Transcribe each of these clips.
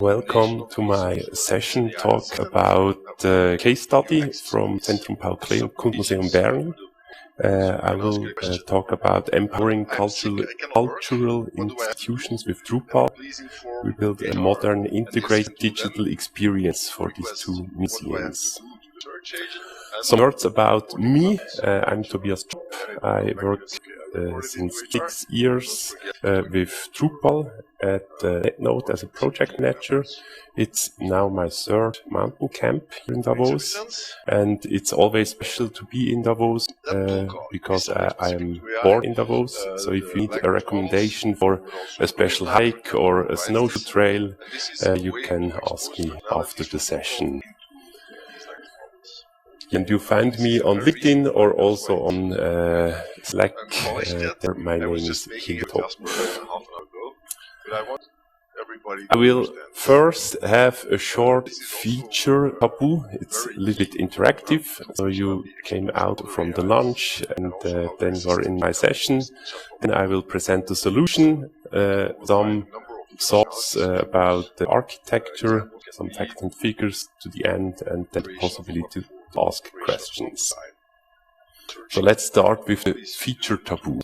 Welcome to my session talk about the case study from Zentrum Paul Klee and Kunstmuseum Bern. I will talk about empowering cultural institutions with Drupal. We build a modern integrated digital experience for these two museums. Some words about me. I'm Tobias. I work since 6 years with Drupal at NodeHive as a project manager. It's now my third mountain camp here in Davos, and it's always special to be in Davos because I am born in Davos. So if you need a recommendation for a special hike or a snowshoe trail, you can ask me after the session. And you find me on LinkedIn or also on Slack. My name is here top. I will first have a short feature taboo. It's a little bit interactive. So you came out from the lunch and then you are in my session. Then I will present the solution, some thoughts about the architecture, some facts and figures to the end, and then the possibility to ask questions. So let's start with the feature taboo.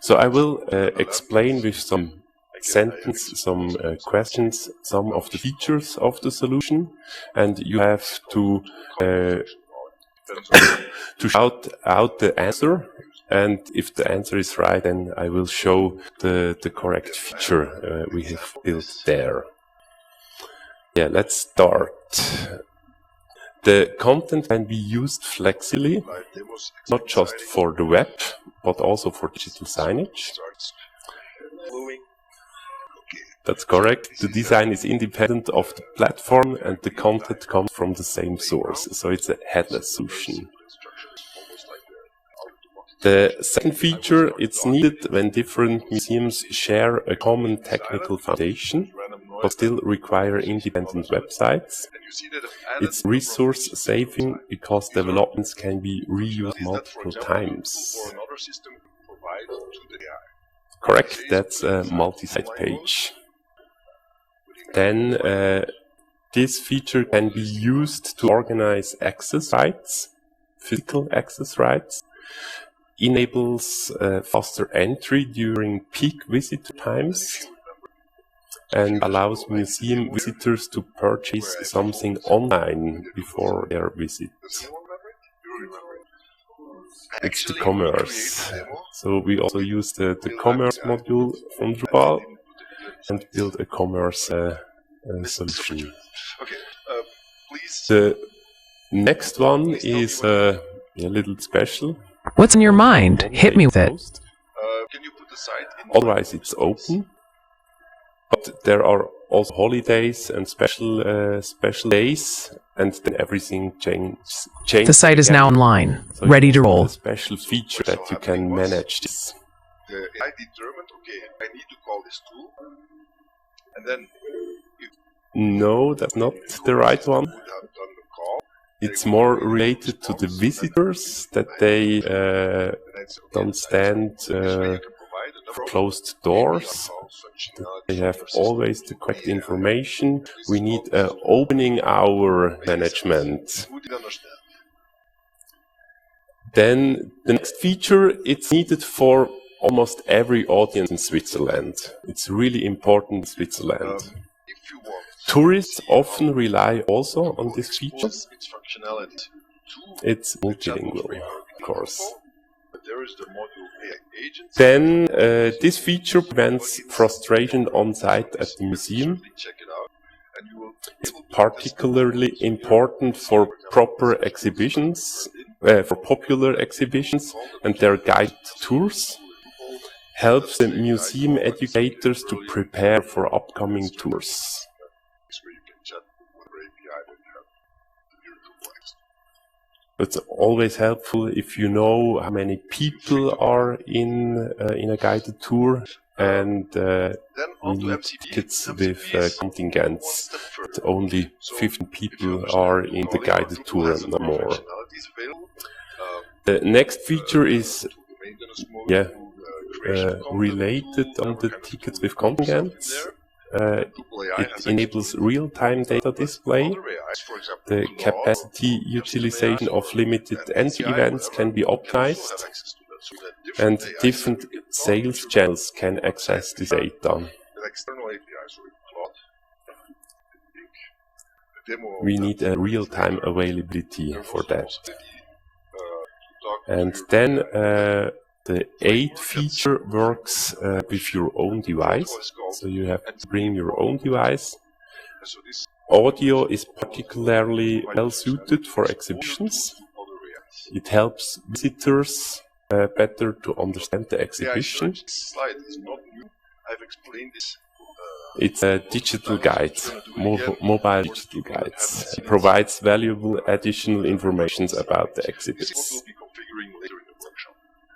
So I will explain with some sentence, some questions, some of the features of the solution, and you have to shout out the answer. And if the answer is right, then I will show the correct feature we have built there. Yeah, let's start. The content can be used flexibly, not just for the web, but also for digital signage. That's correct. The design is independent of the platform and the content comes from the same source, so it's a headless solution. The second feature, it's needed when different museums share a common technical foundation, but still require independent websites. It's resource saving because developments can be reused multiple times. Correct, that's a multi-site page. Then this feature can be used to organize access rights, physical access rights, enables faster entry during peak visitor times, and allows museum visitors to purchase something online before their visit. It's the commerce. So we also use the commerce module from Drupal and build a commerce solution. The next one is a little special. What's in your mind? Hit me with it. Otherwise it's open. But there are also holidays and special days, and then everything changes. The site is now online, so ready to roll. A special feature that you can manage this. I determined, okay, I need to call this tool, and then. No, that's not the right one. It's more related to the visitors, that they don't stand for closed doors. They have always the correct information. We need an opening hour management. Then the next feature, it's needed for almost every audience in Switzerland. It's really important in Switzerland. Tourists often rely also on this feature. It's multilingual, of course. Then this feature prevents frustration on site at the museum. It's particularly important for popular exhibitions and their guided tours. Helps the museum educators to prepare for upcoming tours. It's always helpful if you know how many people are in a guided tour, and we need tickets with contingents. But only 15 people are in the guided tour and no more. The next feature is related on the tickets with contingents. it enables real-time data display. The capacity utilization of limited entry events can be optimized, and different sales channels can access this data. We need a real-time availability for that. And then the aid feature works with your own device, so you have to bring your own device. Audio is particularly well suited for exhibitions. It helps visitors better to understand the exhibition. It's a digital guide, mobile digital guides. It provides valuable additional information about the exhibits.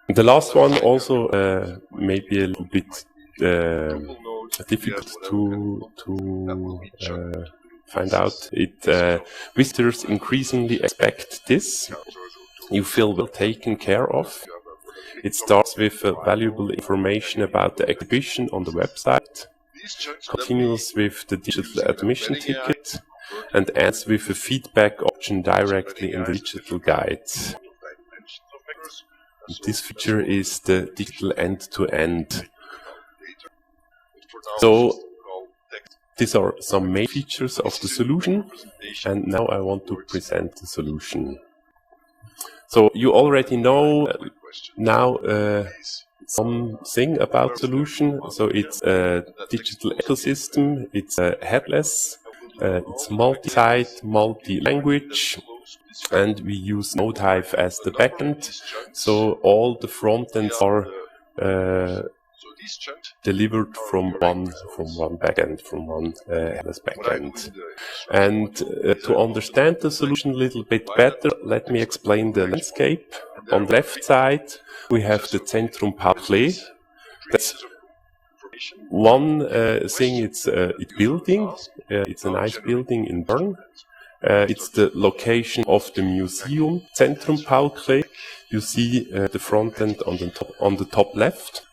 The last one also may be a little bit difficult to find out. Visitors increasingly expect this. You feel well taken care of. It starts with valuable information about the exhibition on the website, continues with the digital admission ticket, and ends with a feedback option directly in the digital guide. This feature is the digital end-to-end. So these are some main features of the solution, and now I want to present the solution. So you already know now something about the solution. So it's a digital ecosystem, it's headless, it's multi-site, multi-language, and we use NodeHive as the backend. So all the frontends are delivered from one backend, from one headless backend. And to understand the solution a little bit better, let me explain the landscape. On the left side, we have the Zentrum Paul Klee. That's one thing. It's a building. It's a nice building in Bern. It's the location of the museum, Zentrum Paul Klee. You see the front end on the top left.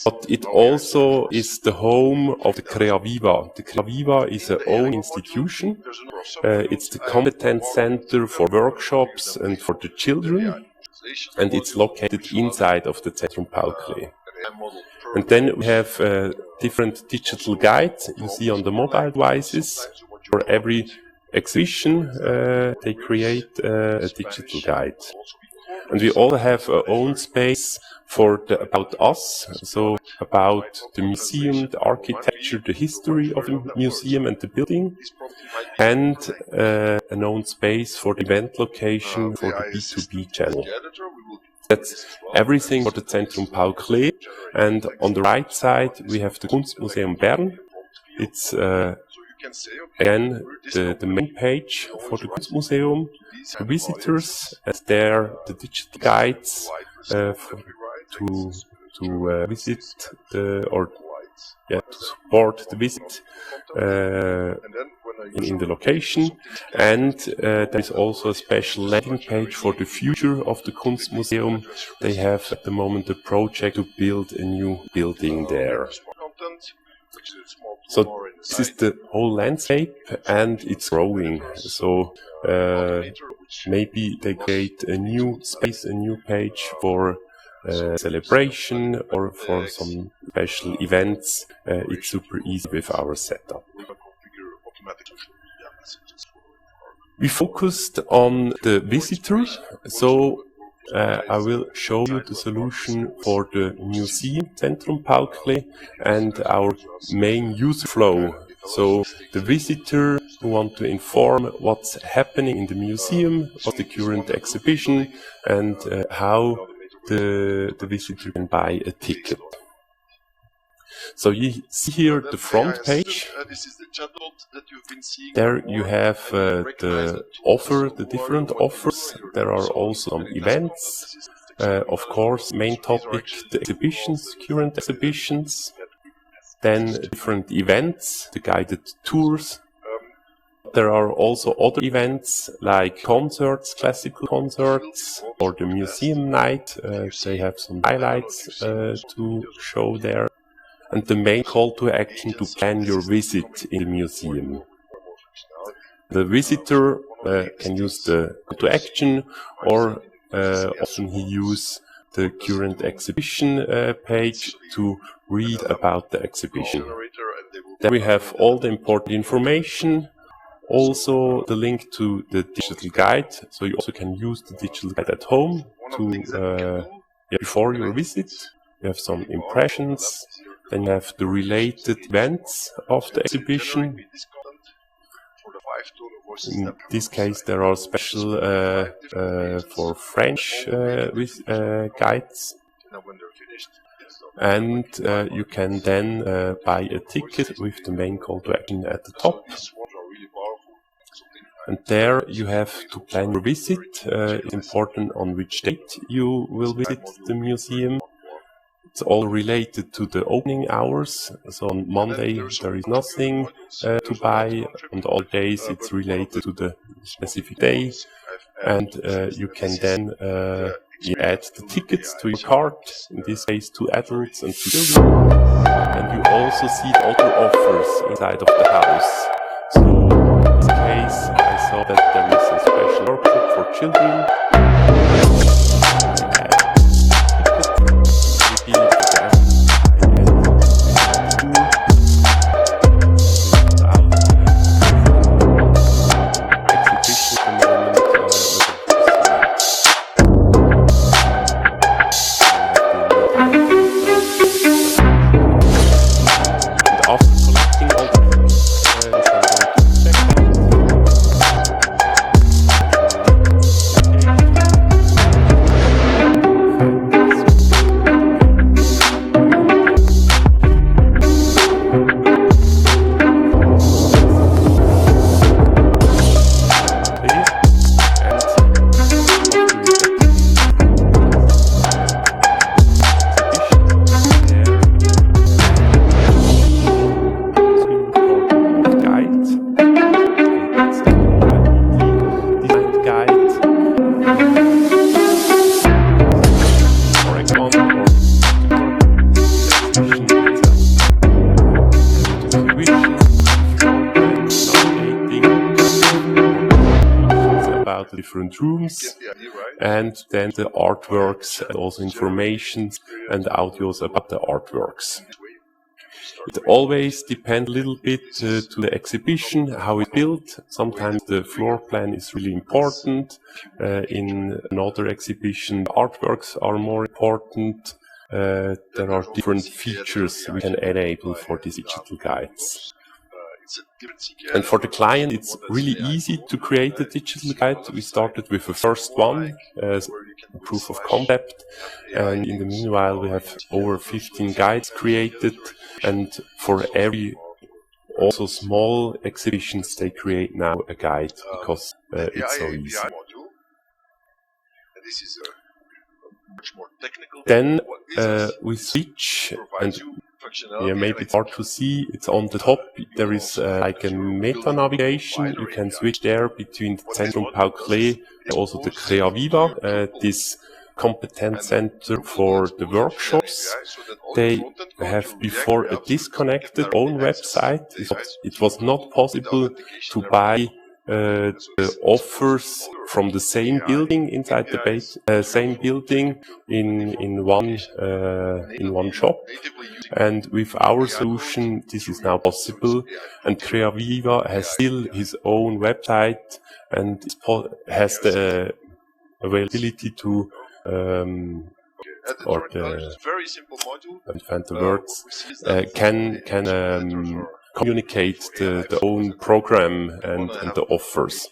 But it also is the home of the CreaViva. The CreaViva is an own institution. It's the competence center for workshops and for the children. And it's located inside of the Zentrum Paul Klee. And then we have different digital guides you see on the mobile devices. For every exhibition, they create a digital guide. And we also have our own space for the About Us, so about the museum, the architecture, the history of the museum and the building, and an own space for the event location for the B2B channel. That's everything for the Zentrum Paul Klee. And on the right side, we have the Kunstmuseum Bern. It's again the main page for the Kunstmuseum for visitors, and there the digital guides to visit to support the visit in the location. And there is also a special landing page for the future of the Kunstmuseum. They have at the moment a project to build a new building there. So this is the whole landscape, and it's growing. So maybe they create a new space, a new page for celebration or for some special events. It's super easy with our setup. We focused on the visitor, so I will show you the solution for the museum, Zentrum Paul Klee, and our main user flow. So the visitor who want to inform what's happening in the museum, what's the current exhibition, and how the visitor can buy a ticket. So you see here the front page. There you have the different offers. There are also some events. Of course, main topic, the exhibitions, current exhibitions. Then different events, the guided tours. There are also other events like concerts, classical concerts, or the museum night. They have some highlights to show there. and the main call to action to plan your visit in the museum. The visitor can use the call to action, or often he use the current exhibition page to read about the exhibition. Then we have all the important information, also the link to the digital guide, so you also can use the digital guide at home to before your visit. You have some impressions, then you have the related events of the exhibition. In this case, there are special for French guides, and you can then buy a ticket with the main call to action at the top. And there you have to plan your visit. It's important on which date you will visit the museum. It's all related to the opening hours. So on Monday there is nothing to buy. On the other days it's related to the specific day. And you can then add the tickets to your cart, in this case to adults and to children. And you also see the other offers inside of the house. So in this case I saw that there is a special workshop for children. Different rooms, and then the artworks and also information and audios about the artworks. It always depends a little bit to the exhibition, how it's built. Sometimes the floor plan is really important. In another exhibition, artworks are more important. There are different features we can enable for these digital guides. And for the client, it's really easy to create a digital guide. We started with the first one as a proof of concept, and in the meanwhile we have over 15 guides created, and for every also small exhibitions they create now a guide because it's so easy. Then we switch, and maybe it's hard to see, it's on the top, there is like a meta navigation. You can switch there between the Zentrum Paul Klee and also the 3aEmpowering, this competence center for the workshops. They have before a disconnected own website. It was not possible to buy the offers from the same building inside the same building in one shop, and with our solution this is now possible. And 3aEmpowering has still his own website and has the availability to or the can communicate the own program and the offers.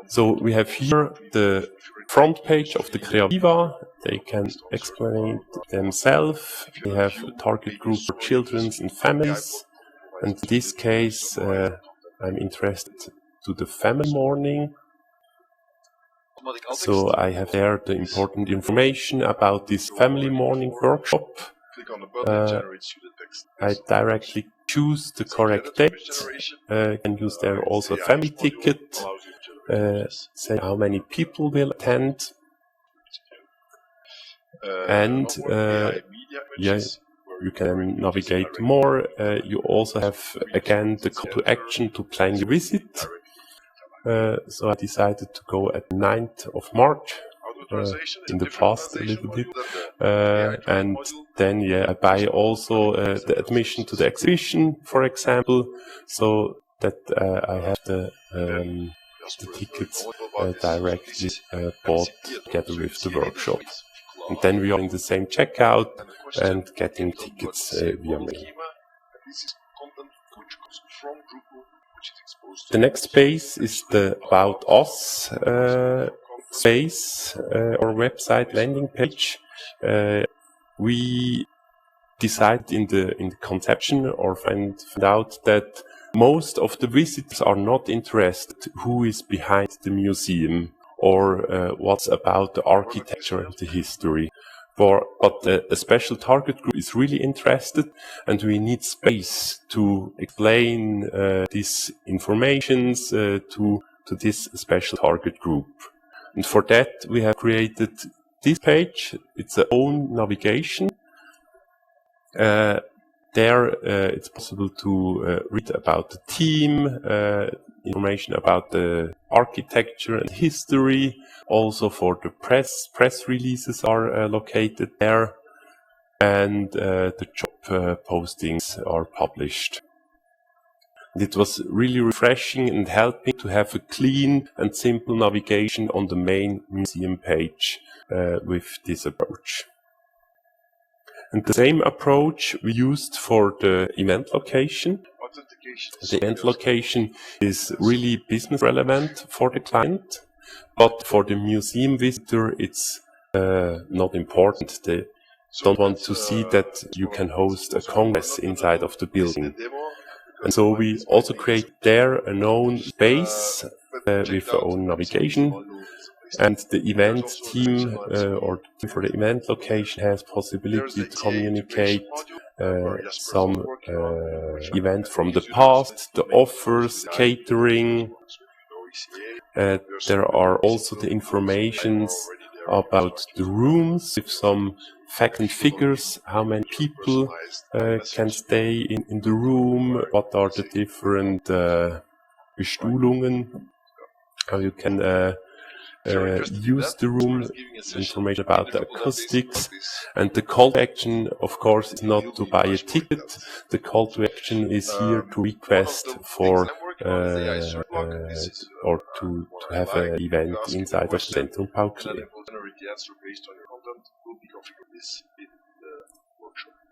So we have here the front page of the 3aEmpowering. They can explain themselves. We have a target group for children and families. And in this case, I'm interested to the family morning. So I have there the important information about this family morning workshop. I directly choose the correct date. Can use there also a family ticket. Say how many people will attend. And you can navigate more. You also have, again, the call to action to plan your visit. So I decided to go at 9th of March, in the past a little bit. And then, I buy also the admission to the exhibition, for example, so that I have the tickets directly bought together with the workshop. And then we are in the same checkout and getting tickets via mail. The next space is the About Us space or website landing page. We decided in the conception or find out that most of the visitors are not interested who is behind the museum or what's about the architecture and the history. But a special target group is really interested, and we need space to explain these informations to this special target group. And for that, we have created this page. It's a own navigation. There, it's possible to read about the team, information about the architecture and history. Also for the press releases are located there, and the job postings are published. And it was really refreshing and helping to have a clean and simple navigation on the main museum page with this approach. And the same approach we used for the event location. The event location is really business relevant for the client, but for the museum visitor it's not important. They don't want to see that you can host a congress inside of the building. And so we also create there a known space with our own navigation. And the event team or for the event location has possibility to communicate some event from the past, the offers, catering. There are also the informations about the rooms with some facts and figures, how many people can stay in the room, what are the different Bestuhlungen, how you can use the room, information about the acoustics, and the call to action, of course, is not to buy a ticket. The call to action is here to request for or to have an event inside of Zentrum Paul Klee.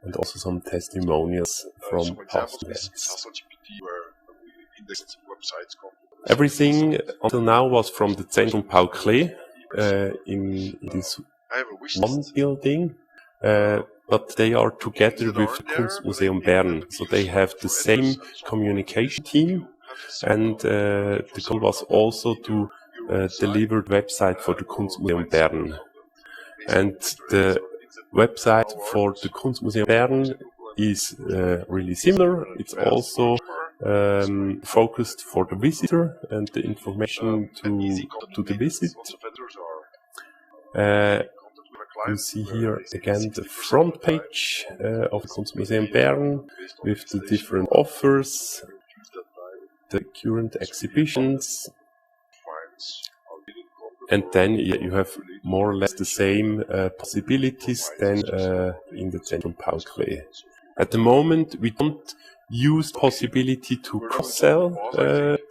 And also some testimonials from past events. Everything until now was from the Zentrum Paul Klee in this one building, but they are together with the Kunstmuseum Bern, so they have the same communication team, and the goal was also to deliver the website for the Kunstmuseum Bern. And the website for the Kunstmuseum Bern is really similar. It's also focused for the visitor and the information to the visit. You see here again the front page of the Kunstmuseum Bern with the different offers, the current exhibitions, and then you have more or less the same possibilities than in the Zentrum Paul Klee. At the moment, we don't use the possibility to cross-sell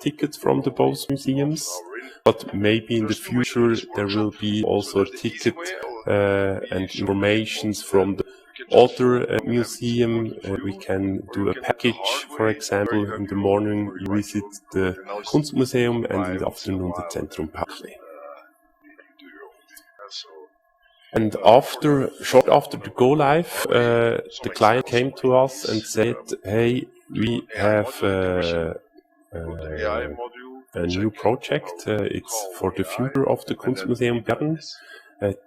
tickets from the both museums, but maybe in the future there will be also a ticket and informations from the other museum. We can do a package, for example, in the morning you visit the Kunstmuseum and in the afternoon the Zentrum Paul Klee. And short after the go live, the client came to us and said, "Hey, we have a new project. It's for the future of the Kunstmuseum Bern.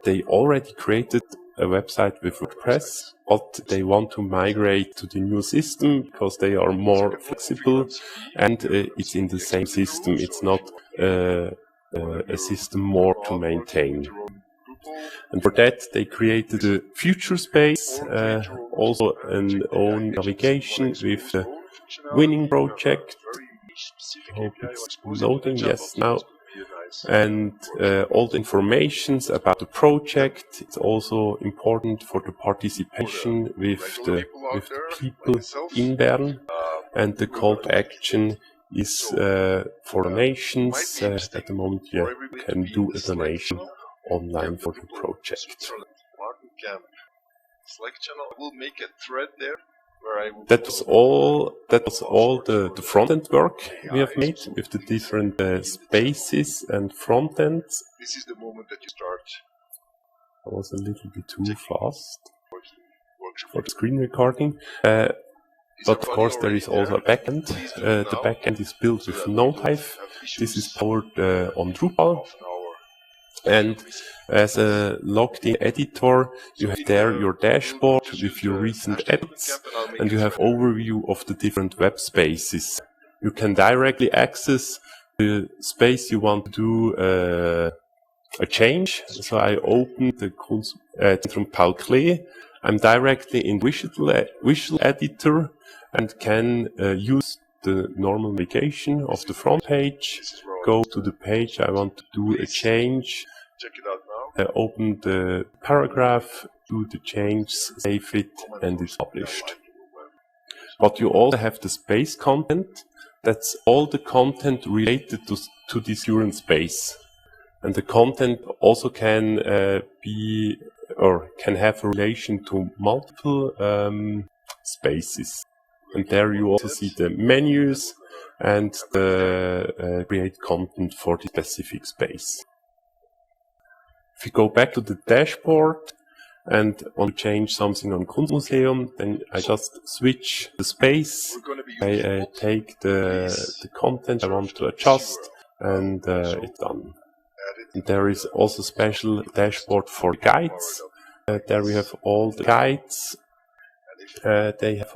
They already created a website with WordPress, but they want to migrate to the new system because they are more flexible, and it's in the same system. It's not a system more to maintain." And for that, they created a future space, also an own navigation with the winning project. I hope it's loading, yes, now. And all the informations about the project. It's also important for the participation with the people in Bern. And the call to action is for donations. At the moment, you can do a donation online for the project. We'll make a thread there. That was all the front-end work we have made with the different spaces and front-ends. This is the moment that you start. I was a little bit too fast for the screen recording. But of course there is also a backend. The backend is built with NodeHive. This is powered on Drupal. And as a logged-in editor, you have there your dashboard with your recent edits, and you have overview of the different web spaces. You can directly access the space you want to do a change. So I opened the Zentrum Paul Klee. I'm directly in visual editor and can use the normal navigation of the front page, go to the page I want to do a change, check it out now. Open the paragraph, do the change, save it, and it's published. But you also have the space content. That's all the content related to this current space. And the content also can be or can have a relation to multiple spaces. And there you also see the menus and the create content for the specific space. If you go back to the dashboard and want to change something on Kunstmuseum, then I just switch the space. I take the content I want to adjust, and it's done. And there is also a special dashboard for guides. There we have all the guides they have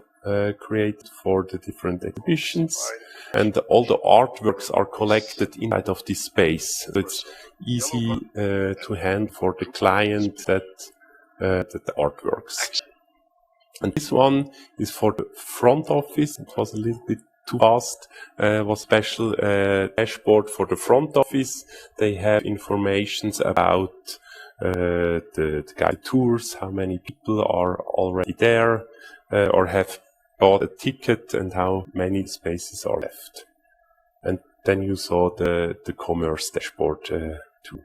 created for the different exhibitions, and all the artworks are collected inside of this space. So it's easy to hand for the client that the artworks. And this one is for the front office. It was a little bit too fast. Was special dashboard for the front office. They have informations about the guided tours, how many people are already there or have bought a ticket, and how many spaces are left. And then you saw the commerce dashboard too.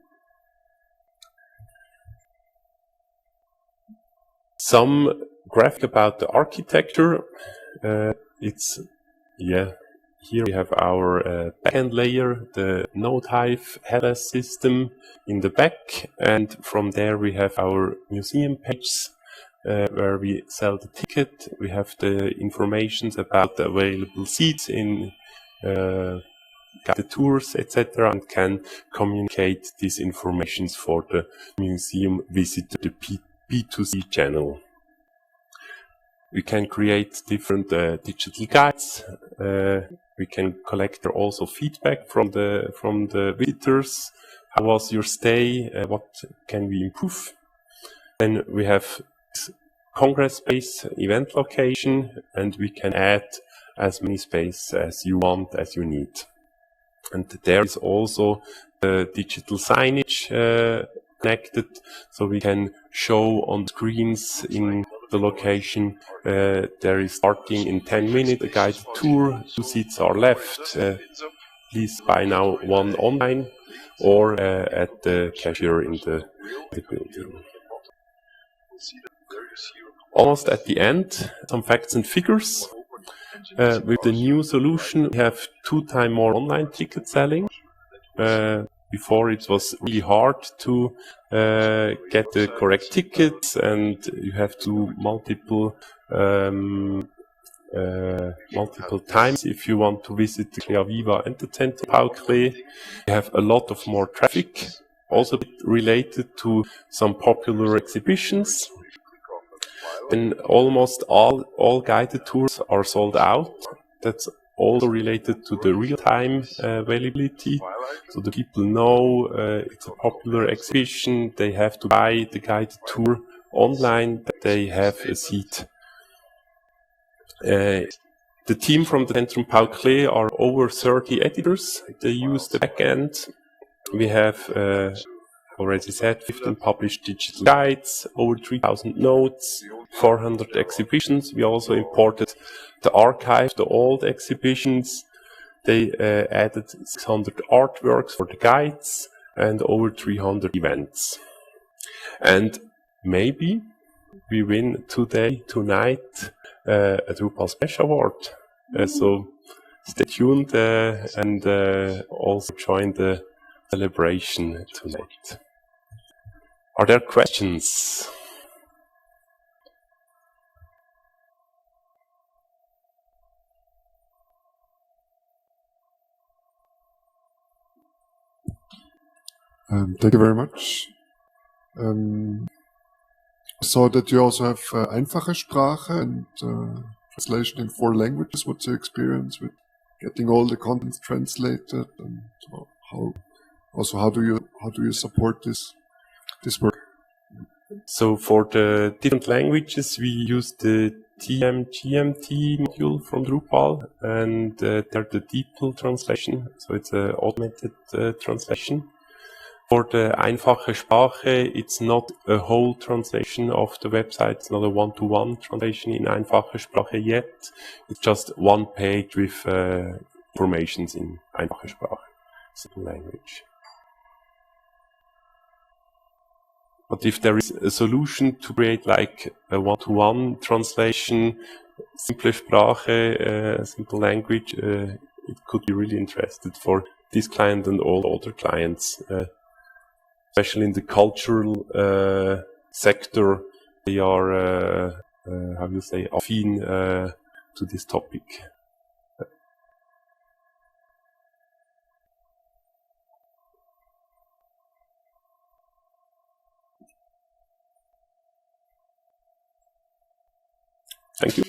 Some graphic about the architecture. Here we have our backend layer, the NodeHive headless system in the back, and from there we have our museum page where we sell the ticket. We have the information about the available seats in guided tours, etc., and can communicate these informations for the museum visitor, the B2C channel. We can create different digital guides. We can collect also feedback from the visitors. How was your stay? What can we improve? Then we have Congress space, event location, and we can add as many spaces as you want, as you need. And there is also the digital signage connected, so we can show on screens in the location. There is starting in 10 minutes a guided tour. 2 seats are left. Please buy now one online or at the cashier in the building. Almost at the end, some facts and figures. With the new solution, we have 2 times more online ticket selling. Before it was really hard to get the correct tickets, and you have to multiple times if you want to visit the Clea Viva and the Zentrum Paul Klee. You have a lot of more traffic, also related to some popular exhibitions. And almost all guided tours are sold out. That's also related to the real-time availability. So the people know it's a popular exhibition, they have to buy the guided tour online, they have a seat. The team from the Zentrum Paul Klee are over 30 editors. They use the backend. We have already said 15 published digital guides, over 3,000 notes, 400 exhibitions. We also imported the archive, the old exhibitions. They added 600 artworks for the guides and over 300 events. And maybe we win tonight, a Drupal Smash Award. So stay tuned and also join the celebration tonight. Are there questions? Thank you very much. So that you also have einfache Sprache and translation in 4 languages. What's your experience with getting all the contents translated, and how do you support this work? So for the different languages, we use the TM-GMT module from Drupal, and they're the DeepL translation, so it's an automated translation. For the einfache Sprache, it's not a whole translation of the website, it's not a one-to-one translation in einfache Sprache yet. It's just one page with informations in einfache Sprache, simple language. But if there is a solution to create like a one-to-one translation, simple Sprache, simple language, it could be really interesting for this client and all other clients. Especially in the cultural sector, they are, affine to this topic. Thank you.